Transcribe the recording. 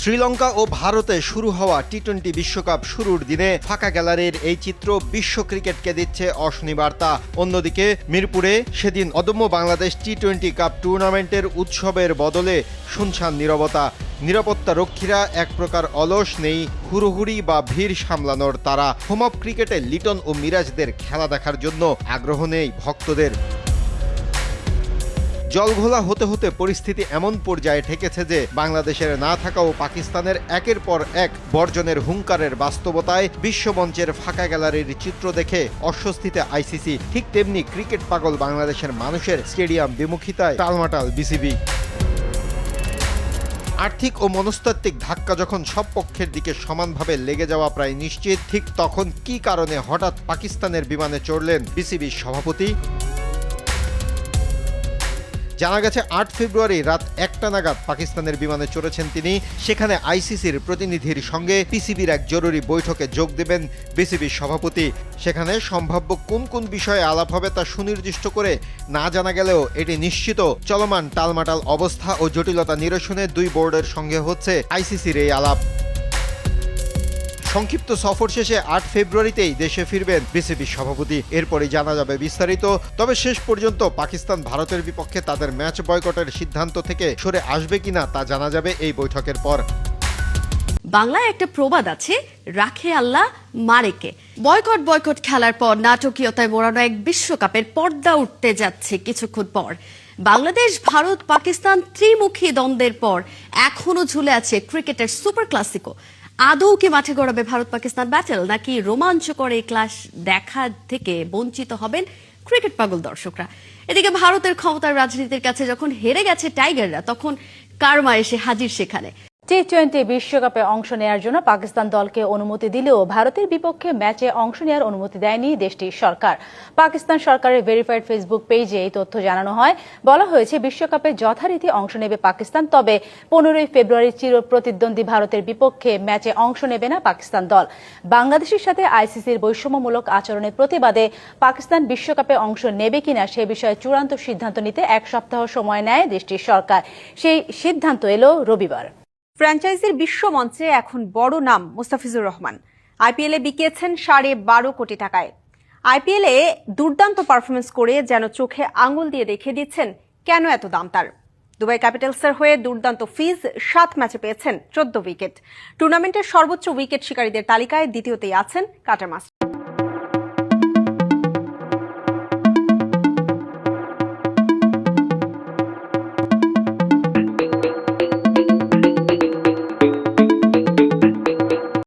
শ্রীলঙ্কা ও ভারতে শুরু হওয়া টি-20 বিশ্বকাপ শুরুর দিনে ফাঁকা গ্যালারির এই চিত্র বিশ্ব ক্রিকেটকে দিচ্ছে অশনি বার্তা। অন্যদিকে মিরপুরে সেদিন অদম্য বাংলাদেশ টি-20 কাপ টুর্নামেন্টের উৎসবের বদলে শুনশান নীরবতা। নিরাপত্তা রক্ষীরা এক প্রকার অলস, নেই হুড়োহুড়ি বা ভিড় সামলানোর তারা। হোম অফ ক্রিকেটে লিটন ও মিরাজদের খেলা দেখার জন্য আগ্রহ নেই ভক্তদের। জলঘোলা হতে হতে পরিস্থিতি এমন পর্যায়ে ঠেকেছে যে বাংলাদেশের না থাকা ও পাকিস্তানের একের পর এক বর্জনের হুঙ্কারের বাস্তবতায় বিশ্বমঞ্চের ফাঁকা গ্যালারির চিত্র দেখে অস্বস্তিতে আইসিসি। ঠিক তেমনি ক্রিকেট পাগল বাংলাদেশের মানুষের স্টেডিয়াম বিমুখিতায় টালমাটাল বিসিবি। আর্থিক ও মনস্তাত্ত্বিক ধাক্কা যখন সব পক্ষের দিকে সমানভাবে লেগে যাওয়া প্রায় নিশ্চিত, ঠিক তখন কী কারণে হঠাৎ পাকিস্তানের বিমানে চড়লেন বিসিবির সভাপতি? জানা গেছে ৮ ফেব্রুয়ারি রাত ১টা নাগাদ পাকিস্তানের বিমানে চড়েছেন তিনি। সেখানে আইসিসির প্রতিনিধির সঙ্গে পিসিবির এক জরুরি বৈঠকে যোগ দেবেন বিসিবির সভাপতি। সেখানে সম্ভাব্য কোন কোন বিষয়ে আলাপ হবে তা সুনির্দিষ্ট করে না জানা গেলেও এটি নিশ্চিত, চলমান টালমাটাল অবস্থা ও জটিলতা নিরসনে দুই বোর্ডের সঙ্গে হচ্ছে আইসিসির এই আলাপ। সংক্ষিপ্ত সফর শেষে ৮ ফেব্রুয়ারিতেই দেশে ফিরবেন বিসিবি সভাপতি। এরপরই জানা যাবে বিস্তারিত। তবে শেষ পর্যন্ত পাকিস্তান ভারতের বিপক্ষে তাদের ম্যাচ বয়কটের সিদ্ধান্ত থেকে সরে আসবে কিনা তা জানা যাবে এই বৈঠকের পর। বাংলায় একটা প্রবাদ আছে, রাখে আল্লাহ মারেকে। বয়কট খেলার পর নাটকীয়তায় মোড়ানো এক বিশ্বকাপের পর্দা উঠতে যাচ্ছে কিছুক্ষণ পর। বাংলাদেশ ভারত পাকিস্তান ত্রিমুখী দ্বন্দ্বের পর এখনো ঝুলে আছে ক্রিকেটের সুপার ক্লাসিকো। আদৌ কি মাঠে গড়াবে ভারত পাকিস্তান ব্যাটেল, নাকি রোমাঞ্চকর এই ক্লাস দেখা থেকে বঞ্চিত হবেন ক্রিকেট পাগল দর্শকরা? এদিকে ভারতের ক্ষমতার রাজনীতির কাছে যখন হেরে গেছে টাইগাররা, তখন কারমা এসে হাজির সেখানে। টি-20 বিশ্বকাপে অংশ নেয়ার জন্য পাকিস্তান দলকে অনুমতি দিলেও ভারতের বিপক্ষে ম্যাচে অংশ নেয়ার অনুমতি দেয়নি দেশটির সরকার। পাকিস্তান সরকারের ভেরিফাইড ফেসবুক পেজে এই তথ্য জানানো হয়। বলা হয়েছে, বিশ্বকাপে যথারীতি অংশ নেবে পাকিস্তান, তবে 15 ফেব্রুয়ারি চির প্রতিদ্বন্দ্বী ভারতের বিপক্ষে ম্যাচে অংশ নেবে না পাকিস্তান দল। বাংলাদেশের সাথে আইসিসির বৈষম্যমূলক আচরণের প্রতিবাদে পাকিস্তান বিশ্বকাপে অংশ নেবে কিনা সে বিষয়ে চূড়ান্ত সিদ্ধান্ত নিতে এক সপ্তাহ সময় নেয় দেশটির সরকার। সেই সিদ্ধান্ত এলো রবিবার। ফ্র্যাঞ্চাইজির বিশ্ব মঞ্চে এখন বড় নাম মুস্তাফিজুর রহমান। আইপিএলে বিকিয়েছেন 12.5 কোটি টাকায়। আইপিএলে দুর্দান্ত পারফরমেন্স করে যেন চোখে আঙুল দিয়ে দেখিয়ে দিচ্ছেন কেন এত দাম তার। দুবাই ক্যাপিটালসের হয়ে দুর্দান্ত ফিজ, 7 ম্যাচে পেয়েছেন 14 উইকেট। টুর্নামেন্টের সর্বোচ্চ উইকেট শিকারীদের তালিকায় দ্বিতীয়তেই আছেন কাটার মাস্টার।